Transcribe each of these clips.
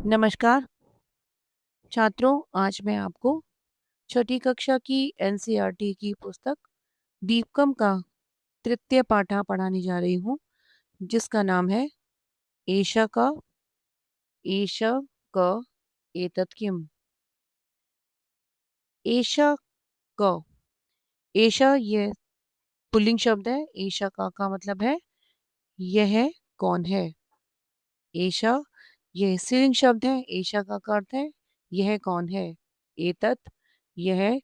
नमस्कार छात्रों, आज मैं आपको छठी कक्षा की एनसीईआरटी की पुस्तक दीपकम का तृतीय पाठा पढ़ाने जा रही हूँ, जिसका नाम है एषा का एष क एतत् किम। एषा क एषा ये पुल्लिंग शब्द है। एषा का मतलब है यह कौन है। एषा यह स्त्रीलिंग शब्द है। एषा का अर्थ है यह कौन है। एतत् यह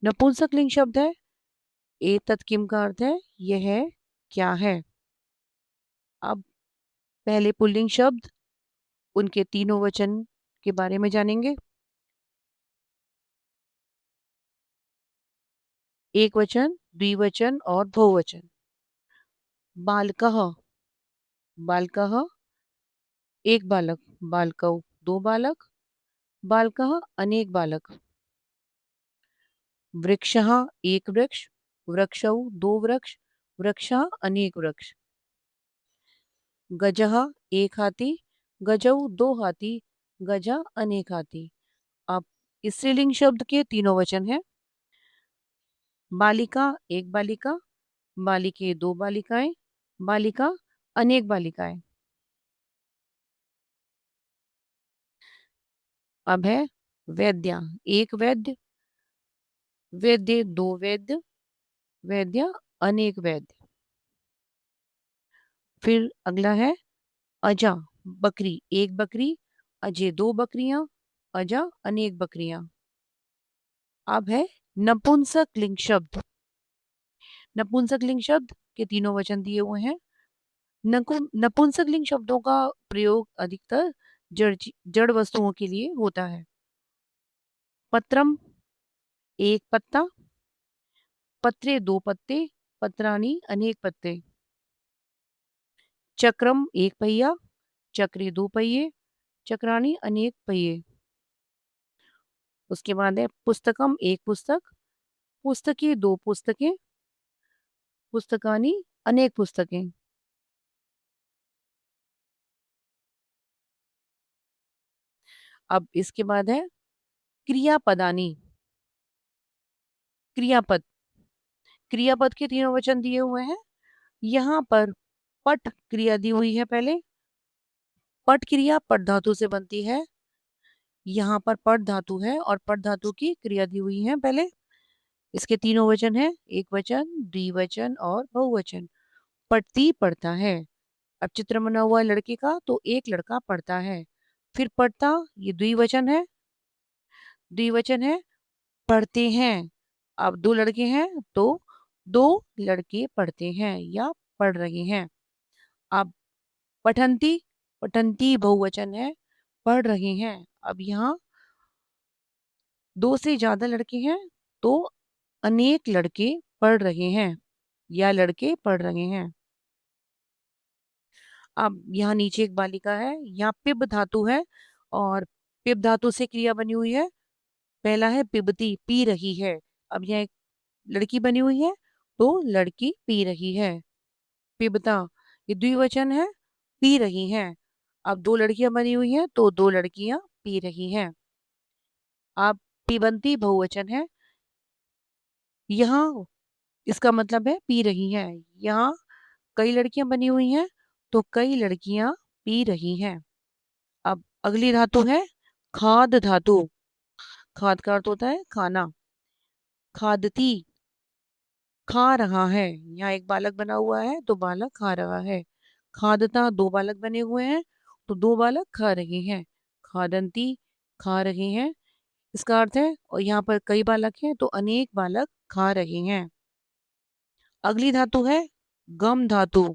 नपुंसकलिंग शब्द है। एतत् किम का अर्थ है यह क्या है। अब पहले पुल्लिंग शब्द, उनके तीनों वचन के बारे में जानेंगे। एक वचन, द्विवचन और बहुवचन। बालकः, बालकः एक बालक, बालकौ दो बालक, बालकः अनेक बालक। वृक्षः एक वृक्ष, वृक्षौ दो वृक्ष, वृक्षः अनेक वृक्ष। गजः एक हाथी, गजौ दो हाथी, गजा अनेक हाथी। अब स्त्रीलिंग शब्द के तीनों वचन हैं। बालिका एक बालिका, बालिके दो बालिकाएं, बालिका अनेक बालिकाएं। अब है वैद्या एक वैद्य, वैद्य दो वैद्य, वैद्य अनेक वैद्य। फिर अगला है अजा बकरी एक बकरी, अजय दो बकरियां, अजा अनेक बकरियां। अब है नपुंसक लिंग शब्द। नपुंसक लिंग शब्द के तीनों वचन दिए हुए हैं। नपुंसक लिंग शब्दों का प्रयोग अधिकतर जड़ जड़ वस्तुओं के लिए होता है। पत्रम एक पत्ता, पत्रे दो पत्ते, पत्राणी अनेक पत्ते। चक्रम एक पहिया, चक्रे दो पहिए, चक्राणी अनेक पहिए। उसके बाद है पुस्तकम एक पुस्तक, पुस्तकें दो पुस्तकें, पुस्तकानी अनेक पुस्तकें। अब इसके बाद है क्रियापदानी। क्रियापद, क्रियापद के तीनों वचन दिए हुए हैं। यहाँ पर पट क्रिया दी हुई है। पहले पट क्रिया पट धातु से बनती है। यहाँ पर पट धातु है और पट धातु की क्रिया दी हुई है। पहले इसके तीनों वचन है, एक वचन, द्विवचन और बहुवचन। पढ़ती पढ़ता है। अब चित्र बना हुआ है लड़के का, तो एक लड़का पढ़ता है। फिर पढ़ता ये द्विवचन है, द्विवचन है। पढ़ते हैं, अब दो लड़के हैं तो दो लड़के पढ़ते हैं या पढ़ रहे हैं। अब पठंती, पठंती बहुवचन है, पढ़ रहे हैं। अब यहाँ दो से ज्यादा लड़के हैं तो अनेक लड़के पढ़ रहे हैं या लड़के पढ़ रहे हैं। अब यहाँ नीचे एक बालिका है, यहाँ पिब धातु है और पिब धातु से क्रिया बनी हुई है। पहला है पिबती पी रही है। अब यहाँ एक लड़की बनी हुई है तो लड़की पी रही है। पिबता ये द्विवचन है, पी रही हैं। अब दो लड़कियां बनी हुई हैं तो दो लड़कियां पी रही हैं। अब पिबंती बहुवचन है, यहाँ इसका मतलब है पी रही हैं। यहाँ कई लड़कियां बनी हुई हैं तो कई लड़कियां पी रही हैं। अब अगली धातु है खाद धातु। खाद का अर्थ होता है खाना। खादती खा रहा है, यहाँ एक बालक बना हुआ है तो बालक खा रहा है। खादता दो बालक बने हुए हैं तो दो बालक खा रहे हैं। खादंती खा रहे हैं, इसका अर्थ है और यहाँ पर कई बालक हैं तो अनेक बालक खा रहे हैं। अगली धातु है गम धातु।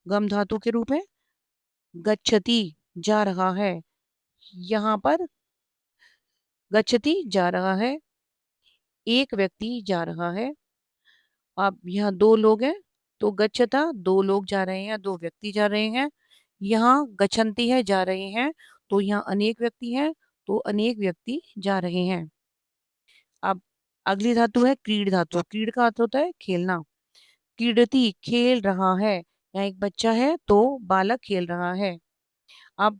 गम धातु के रूप में गच्छति जा रहा है। यहाँ पर गच्छति जा रहा है, एक व्यक्ति जा रहा है। अब यहाँ दो लोग हैं तो गच्छता दो लोग जा रहे हैं, दो व्यक्ति जा रहे हैं। यहाँ गच्छन्ति है जा रहे हैं, तो यहाँ अनेक व्यक्ति हैं तो अनेक व्यक्ति जा रहे हैं। अब अगली धातु है क्रीड धातु। क्रीड का अर्थ होता है खेलना। क्रीडति खेल रहा है, यहाँ एक बच्चा है तो बालक खेल रहा है। अब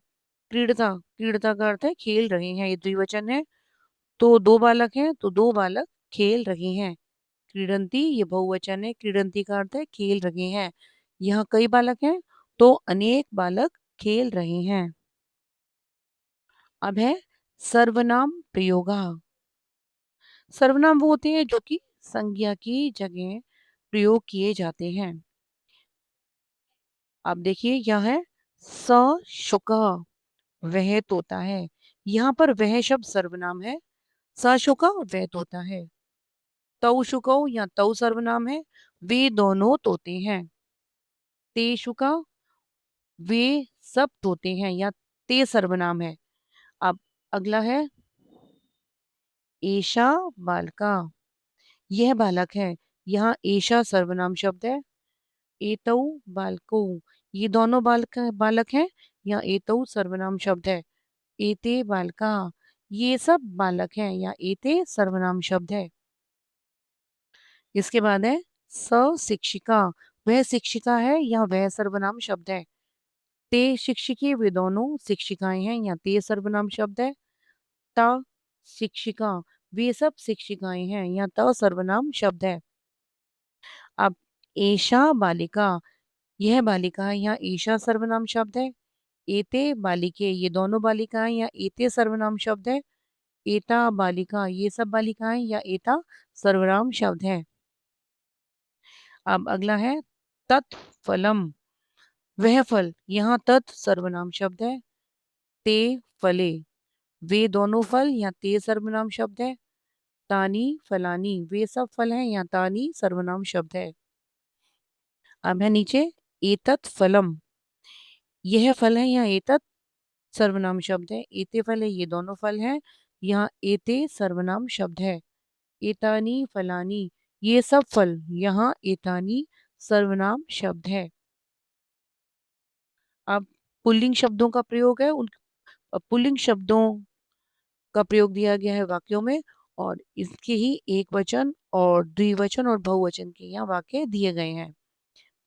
क्रीडता, क्रीडता का अर्थ है खेल रहे हैं, ये द्विवचन है। तो दो बालक हैं तो दो बालक खेल रहे हैं। क्रीडंती ये बहुवचन है, क्रीडंती का अर्थ है खेल रहे हैं। यहाँ कई बालक हैं तो अनेक बालक खेल रहे हैं। अब है सर्वनाम प्रयोगा। सर्वनाम वो होते हैं जो कि संज्ञा की जगह प्रयोग किए जाते हैं। अब देखिए यह है स शुक, वह तोता है। यहाँ पर वह शब्द सर्वनाम है, स शुक वह तोता है। तौ शुकौ या तौ सर्वनाम है, वे दोनों तोते हैं। ते शुका वे सब तोते हैं, या ते सर्वनाम है। अब अगला है एषा बालका, यह बालक है। यहाँ एषा सर्वनाम शब्द है। एतौ बालको, ये दोनों बालक बालक हैं। यहाँ एतौ सर्वनाम शब्द है। एते बालका, ये सब बालक हैं, या एते सर्वनाम शब्द है। इसके बाद है स शिक्षिका, वह शिक्षिका है या वह सर्वनाम शब्द है। ते शिक्षिके, वे दोनों शिक्षिकाएं हैं, या ते सर्वनाम शब्द है। ता शिक्षिका, वे सब शिक्षिकाएं हैं, या त सर्वनाम शब्द है। अब एषा बालिका, यह बालिका है, यहाँ ईशा सर्वनाम शब्द है। एते बालिके, ये दोनों बालिकाएं, या एते सर्वनाम शब्द है। एता बालिका, ये सब बालिकाएं, या एता सर्वनाम शब्द है। अब अगला है तत्फलम, वह फल, यहाँ तत् सर्वनाम शब्द है। ते फले, वे दोनों फल, या ते सर्वनाम शब्द है। तानी फलानी, वे सब फल हैं, या तानी सर्वनाम शब्द है। अब है नीचे एतत् फलम, यह फल है, यहाँ एतत् सर्वनाम शब्द है। एते फल है, ये दोनों फल हैं, यहाँ एते सर्वनाम शब्द है। एतानी फलानी, ये सब फल, यहाँ एतानी सर्वनाम शब्द है। अब पुल्लिंग शब्दों का प्रयोग है, उन पुल्लिंग शब्दों का प्रयोग दिया गया है वाक्यों में, और इसके ही एक वचन और द्विवचन और बहुवचन के यहाँ वाक्य दिए गए हैं।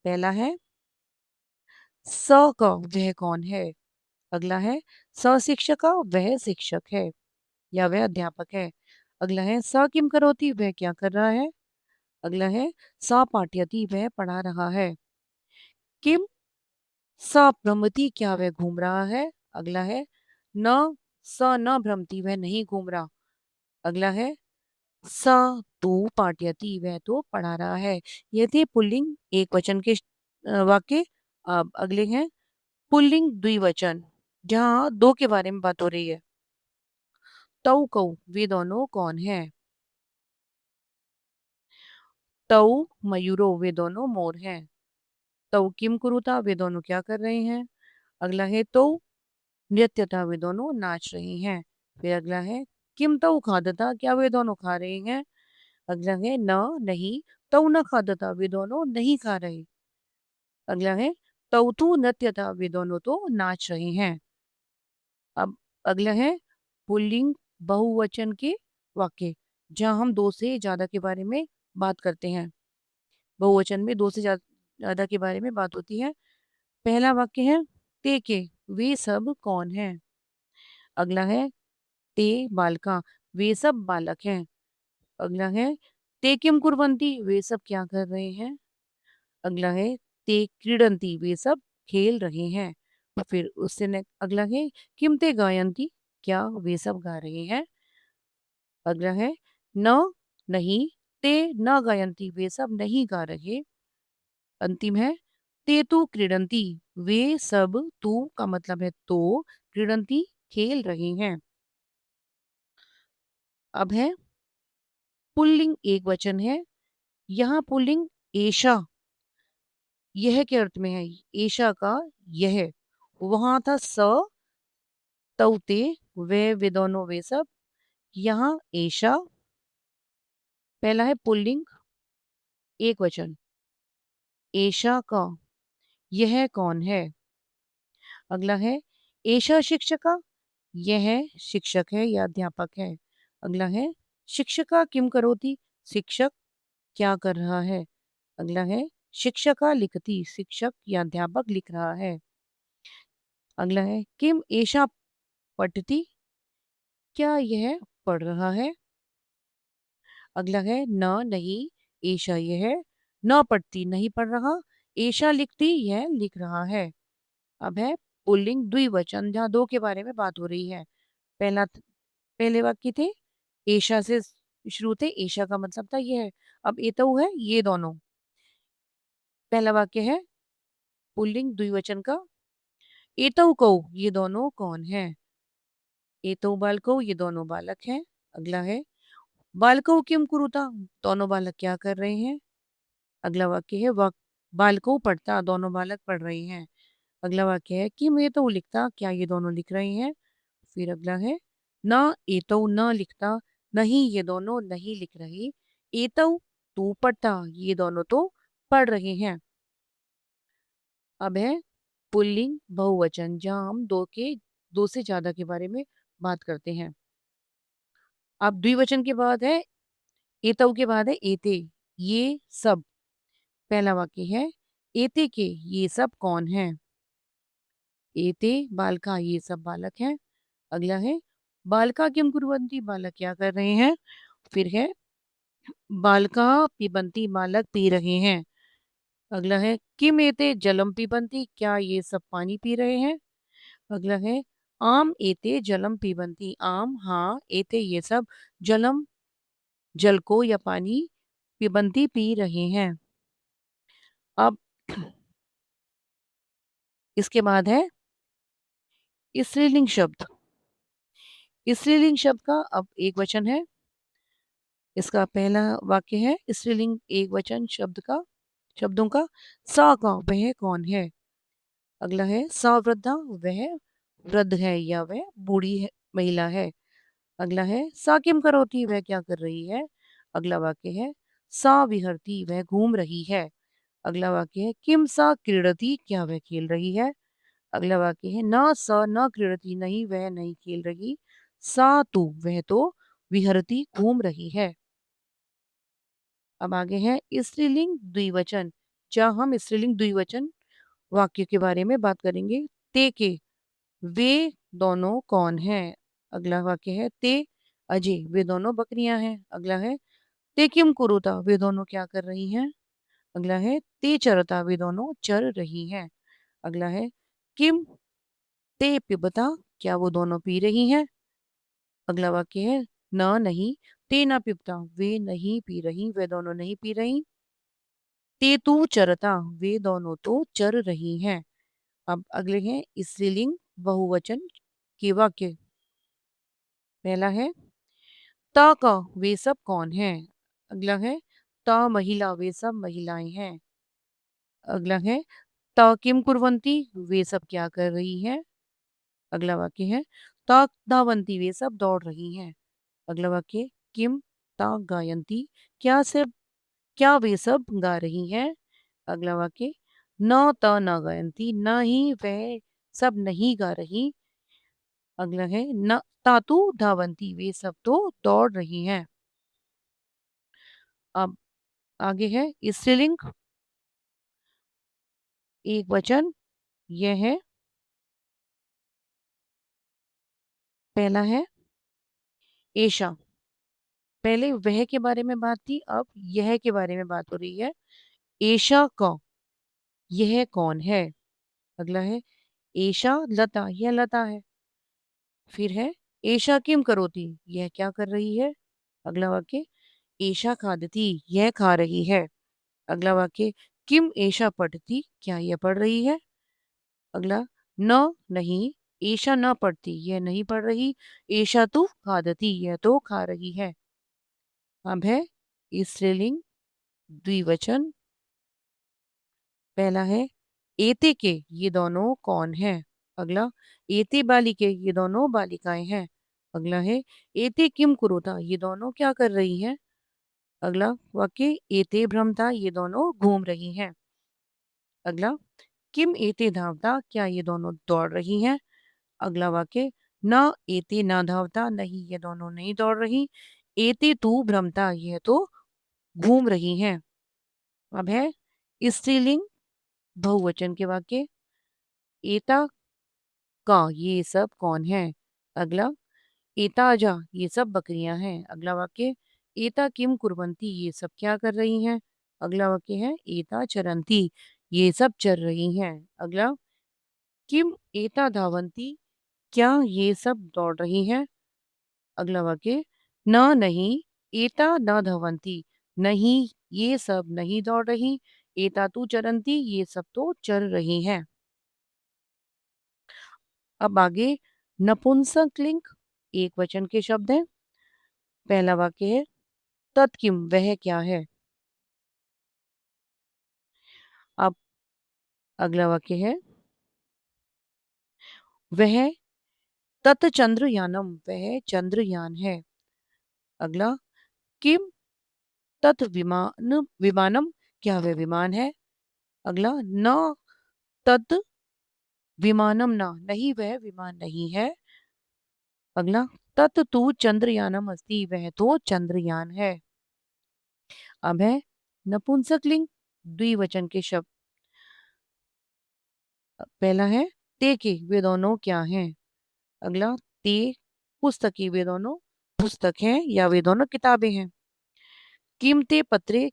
पहला है स का, वह कौन है। अगला है स शिक्षक, वह शिक्षक है या वह अध्यापक है। अगला है स किम करोति, वह क्या कर रहा है। अगला है स पाठयति, वह पढ़ा रहा है। किम स भ्रमति, क्या वह घूम रहा है। अगला है न स न भ्रमति, वह नहीं घूम रहा। अगला है स तु पाठयति, वह तो पढ़ा रहा है। ये थे पुल्लिंग एक वचन के वाक्य। अब अगले हैं पुल्लिंग द्विवचन, जहाँ दो के बारे में बात हो रही है। तौ कौ, वे दोनों कौन है। तौ मयूरो, वे दोनों मोर हैं। तौ किम कुरुता, वे दोनों क्या कर रहे हैं। अगला है तौ नृत्यता, वे दोनों नाच रही हैं। फिर अगला है किम तौ खादता, क्या वे दोनों खा रहे हैं। अगला है न नहीं, तौ न खादता, वे दोनों नहीं खा रहे। अगला है तौ तू नृत्यता, वे दोनों तो नाच रहे हैं। अब अगला है पुल्लिंग बहुवचन के वाक्य, जहाँ हम दो से ज्यादा के बारे में बात करते हैं। बहुवचन में दो से ज्यादा के बारे में बात होती है। पहला वाक्य है ते के, वे सब कौन है। अगला है ते बालका, वे सब बालक हैं। अगला है ते किम कुर्वन्ति, वे सब क्या कर रहे हैं। अगला है ते क्रीडंती, वे सब खेल रहे हैं। और फिर उससे अगला है किम ते गायंती, क्या वे सब गा रहे हैं। अगला है न नहीं, ते न गायंती, वे सब नहीं गा रहे। अंतिम है ते तु क्रीडंती, वे सब, तू का मतलब है तो, क्रीडंती खेल रहे हैं। अब है पुल्लिंग एक वचन है। यहाँ पुल्लिंग एशा, यह के अर्थ में है। एशा का यह, वहां था स तौते, वे दोनों वे सब। यहाँ एशा, पहला है पुल्लिंग एक वचन एशा का, यह कौन है। अगला है एशा शिक्षका, यह शिक्षक है या अध्यापक है। अगला है शिक्षका किम करोति, शिक्षक क्या कर रहा है। अगला है शिक्षका लिखती, शिक्षक या अध्यापक लिख रहा है। अगला है किम एषा पठति, क्या यह पढ़ रहा है। अगला है न नहीं, एषा यह, न पढ़ती नहीं पढ़ रहा, एषा लिखती यह लिख रहा है। अब है पुल्लिंग द्विवचन, जहाँ दो के बारे में बात हो रही है। पहले वाक्य थे एषा से शुरू थे, एषा का मतलब था यह। अब एतौ है ये दोनों। पहला वाक्य है पुल्लिंग द्विवचन का, एतौ कौ ये दोनों कौन है। एतौ बालकौ ये दोनों बालक हैं। अगला है बालकौ किम कुरुता, दोनों बालक क्या कर रहे हैं। अगला वाक्य है बालकौ पढ़ता, दोनों बालक पढ़ रहे हैं। अगला वाक्य है किम एतौ लिखता, क्या ये दोनों लिख रहे हैं। फिर अगला है न एतौ न लिखता, नहीं ये दोनों नहीं लिख रहे। एतौ तू पढ़ता, ये दोनों तो पढ़ रहे हैं। अब है पुल्लिंग बहुवचन, जहां हम दो से ज्यादा के बारे में बात करते हैं। अब द्विवचन के बाद है एतौ के बाद है एते, ये सब। पहला वाक्य है एते के ये सब कौन है। एते बालका ये सब बालक हैं। अगला है बालका किम कुर्वन्ति, बालक क्या कर रहे हैं। फिर है बालका पिबन्ति, बालक पी रहे हैं। अगला है किम एते जलम पिबन्ति, क्या ये सब पानी पी रहे हैं। अगला है आम एते जलम पिबन्ति, आम हाँ एते ये सब जलम जल को या पानी पिबन्ति पी रहे हैं। अब इसके बाद है स्त्रीलिंग शब्द। स्त्रीलिंग शब्द का अब एक वचन है। इसका पहला वाक्य है स्त्रीलिंग एक वचन शब्दों का सा का वह कौन है। अगला है सा वृद्धा, वह वृद्ध है या वह बूढ़ी है, महिला है। अगला है सा किम करोती, वह क्या कर रही है। अगला वाक्य है सा विहरती, वह घूम रही है। अगला वाक्य है किम सा क्रीडती, क्या वह खेल रही है। अगला वाक्य है न स न क्रीडती, नहीं वह नहीं खेल रही। सा तू वह तो विहरती घूम रही है। अब आगे है स्त्रीलिंग द्विवचन, जहाँ हम स्त्रीलिंग द्विवचन वाक्य के बारे में बात करेंगे। ते के वे दोनों कौन हैं। अगला वाक्य है ते अजय, वे दोनों बकरियां हैं। अगला है ते किम कुरुता, वे दोनों क्या कर रही हैं। अगला है ते चरता, वे दोनों चर रही हैं। अगला है किम ते पिबता, क्या वो दोनों पी रही हैं। अगला वाक्य है न नहीं, ते ना पिबता, वे नहीं पी रही, वे दोनों नहीं पी रही। ते तू चरता, वे दोनों तो चर रही हैं। अब अगले हैं स्त्रीलिंग बहुवचन के वाक्य। पहला है ता का वे सब कौन है। अगला है ता महिला, वे सब महिलाएं हैं। अगला है ता किम कुर्वंती, वे सब क्या कर रही हैं। अगला वाक्य है ता धावंती, वे सब दौड़ रही हैं। अगला वाक्य किम ता गायंती, क्या वे सब गा रही हैं। अगला वाक्य न ता न गायंती, न ही वह सब नहीं गा रही। अगला है न तातु धावंती, वे सब तो दौड़ रही हैं। अब आगे है स्त्रीलिंग एक वचन, यह है पहला है एशा। पहले वह के बारे में बात थी, अब यह के बारे में बात हो रही है। एशा का यह कौन है। अगला है एशा लता, यह लता है। फिर है एशा किम करोती, यह क्या कर रही है। अगला वाक्य एशा खादती, यह खा रही है। अगला वाक्य किम एशा पढ़ती, क्या यह पढ़ रही है। अगला न नहीं, एशा न पढ़ती, यह नहीं पढ़ रही। एशा तू खादती, यह तो खा रही है। अब है स्त्रीलिंग द्विवचन। पहला है एते के ये दोनों कौन है। अगला एते बालिके, ये दोनों बालिकाएं हैं। अगला है एते किम कुरुता, ये दोनों क्या कर रही हैं। अगला वाक्य एते भ्रमता, ये दोनों घूम रही हैं। अगला किम एते धावता, क्या ये दोनों दौड़ रही हैं। अगला वाक्य न एते न धावता, नहीं ये दोनों नहीं दौड़ रही। एते तू भ्रमता, यह तो घूम रही हैं। अब है स्त्रीलिंग बहुवचन के वाक्य। एता का ये सब कौन है? अगला, एता अजा ये सब बकरियां हैं। अगला वाक्य, एता किम कुर्वन्ति ये सब क्या कर रही हैं? अगला वाक्य है, एता चरन्ति ये सब चर रही हैं। अगला, किम एता धावन्ति क्या ये सब दौड़ रही हैं? अगला वाक्य, न नहीं एता न धावन्ति नहीं ये सब नहीं दौड़ रही, एता तू चरन्ति ये सब तो चल रही हैं। अब आगे नपुंसकलिंग एक वचन के शब्द हैं। पहला वाक्य है, तत्किम वह क्या है। अब अगला वाक्य है, वह तत्चंद्रयानम वह चंद्रयान है। अगला, किम तत् विमानम क्या वह विमान है। अगला, न तत् विमानम न नहीं वह विमान नहीं है। अगला, तत् तू चंद्रयानम अस्ति वह तो चंद्रयान है। अब है नपुंसकलिंग द्विवचन के शब्द। पहला है, ते के वे दोनों क्या हैं। अगला, ते पुस्तकी वे दोनों पुस्तक हैं या वे दोनों किताबें हैं। कीमते पत्रे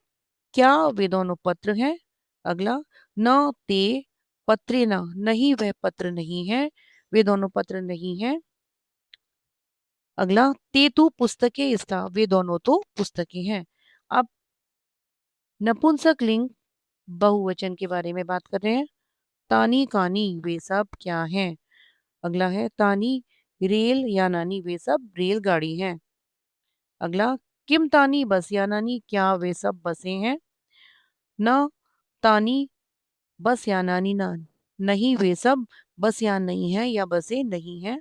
क्या वे दोनों पत्र हैं। अगला, न ते पत्रे न नहीं वह पत्र नहीं है वे दोनों पत्र नहीं हैं। अगला, ते तू पुस्तकें स्था वे दोनों तो पुस्तकें हैं। अब नपुंसकलिंग बहुवचन के बारे में बात कर रहे हैं। तानी कानी वे सब क्या हैं। अगला है, तानी रेल या नानी वे सब रेलगाड़ी हैं। अगला, किम तानी बस या नानी क्या वे सब बसें हैं। न तानी बस या नानी ना नहीं वे सब बस या नहीं है या बसें नहीं हैं।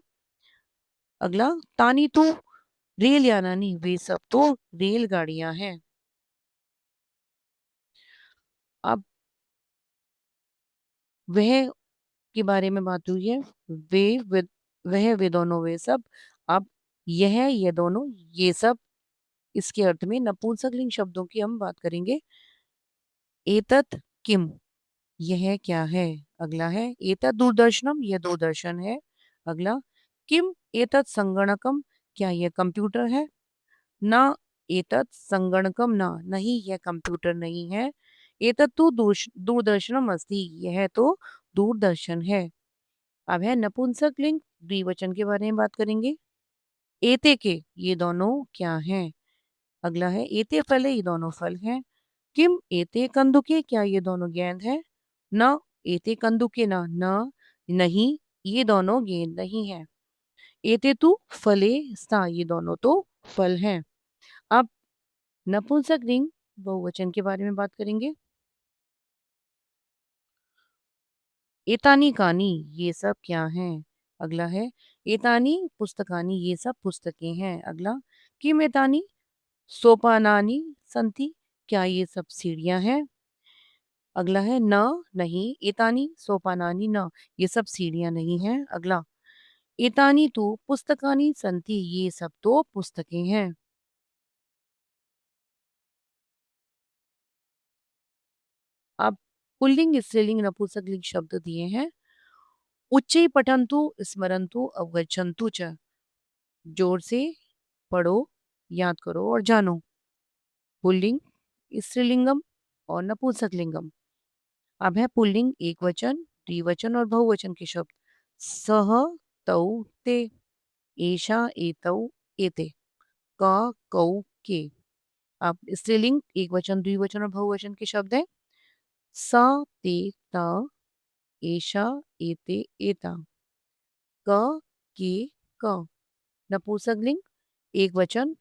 अगला, तानी तो रेल या नानी वे सब तो रेलगाड़ियां हैं। अब वह के बारे में बात हुई है, वह वे दोनों वे सब। अब यह ये दोनों ये सब इसके अर्थ में नपुंसकलिंग शब्दों की हम बात करेंगे। एतत् किम यह क्या है। अगला है, एतत् दूरदर्शनम यह दूरदर्शन है। अगला, किम एतत् संगणकम क्या यह कंप्यूटर है। ना एतत् संगणकम ना नहीं यह कंप्यूटर नहीं है। एतत् तो दूरदर्शनम अस्ति यह तो दूरदर्शन है। अब है नपुंसकलिंग द्विवचन के बारे में बात करेंगे। एते के ये दोनों क्या हैं। अगला है, एते फले ये दोनों फल हैं। किम एते कंदुके क्या ये दोनों गेंद है। न एते कंदुके ना न नहीं ये दोनों गेंद नहीं है। एते तू फले सा ये दोनों तो फल हैं। अब नपुंसकलिंग बहुवचन के बारे में बात करेंगे। एतानी कानी ये सब क्या हैं। अगला है, एतानी पुस्तकानी ये सब पुस्तकें हैं। अगला, किम एतानी सोपानानी संति क्या ये सब सीढ़ियां हैं। अगला है, न नहीं एतानी सोपानानी न ये सब सीढ़ियां नहीं हैं। अगला, एतानी तो पुस्तकानी संति ये सब तो पुस्तकें हैं। अब पुल्लिंग स्त्रीलिंग नपुंसकलिंग शब्द दिए हैं। उच्चै पठन्तु स्मरन्तु अवगच्छन्तु च जोर से पढ़ो याद करो और जानो। पुल्लिंग स्त्रीलिंगम और नपुंसकलिंगम। अब है पुल्लिंग एक वचन द्विवचन और बहुवचन के शब्द। सह तौ ते एषा एतौ एते का कौ के। अब स्त्रीलिंग एक वचन द्विवचन और बहुवचन के शब्द है। सा ते ता एषा एते एता क के क। नपुंसकलिंग एक वचन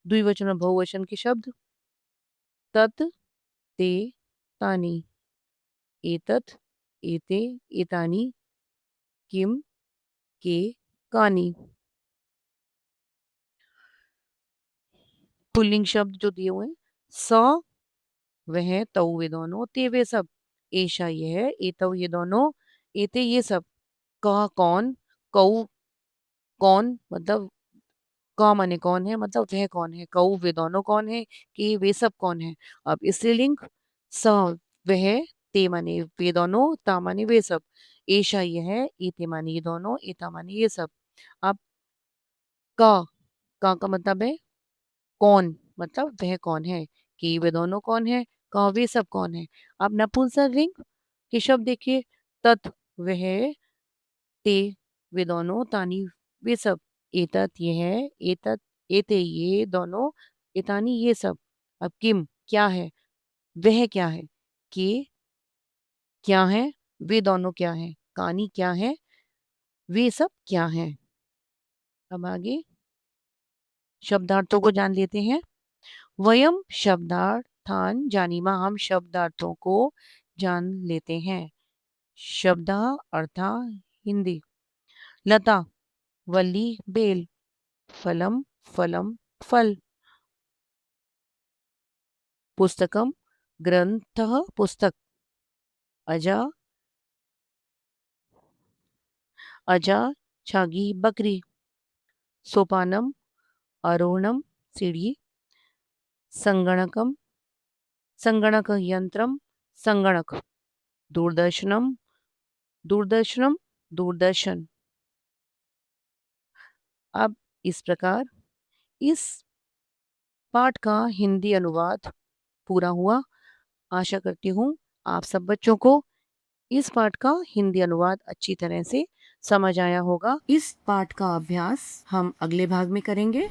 द्विवचन और बहुवचन के शब्द। तत् ते तानि एतत् एते एतानि किम के कानि। पुल्लिंग शब्द जो दिए हुए हैं, स वह तौ वे दोनों ते वे सब एशा यह एतौ ये दोनों एते ये सब कह कौन कौ कौन मतलब का माने कौन है मतलब वह कौन है। कौ वे दोनों कौन है कि वे सब कौन है। अब स्त्रीलिंग स वह ते माने वे दोनों ता माने वे सब एषा यह, एते माने ये दोनों, एता माने ये सब। अब का मतलब है कौन, मतलब वह कौन है, कि वे दोनों कौन है, कहा वे सब कौन है। अब नपुंसकलिंग के शब्द देखिए, तत् वह, ते वे दोनों, तानी वे सब, एतत ये है, एतत एते ये दोनों, एतानी ये सब। अब किम क्या है, वह क्या है, के क्या है, वे दोनों क्या है, कानी क्या है, वे सब क्या है। अब आगे शब्दार्थों को जान लेते हैं। वयम शब्दार्थान जानीमा, हम शब्दार्थों को जान लेते हैं। शब्दा अर्था हिंदी, लता वल्ली बेल, फलम फलम फल, पुस्तकम ग्रंथः पुस्तक, अजा अजा छागी बकरी, सोपानम आरोहणम सीढ़ी, संगणकम संगणक यंत्रम संगणक, दूरदर्शनम दूरदर्शनम दूरदर्शन। अब इस प्रकार इस पाठ का हिंदी अनुवाद पूरा हुआ। आशा करती हूँ आप सब बच्चों को इस पाठ का हिंदी अनुवाद अच्छी तरह से समझ आया होगा। इस पाठ का अभ्यास हम अगले भाग में करेंगे।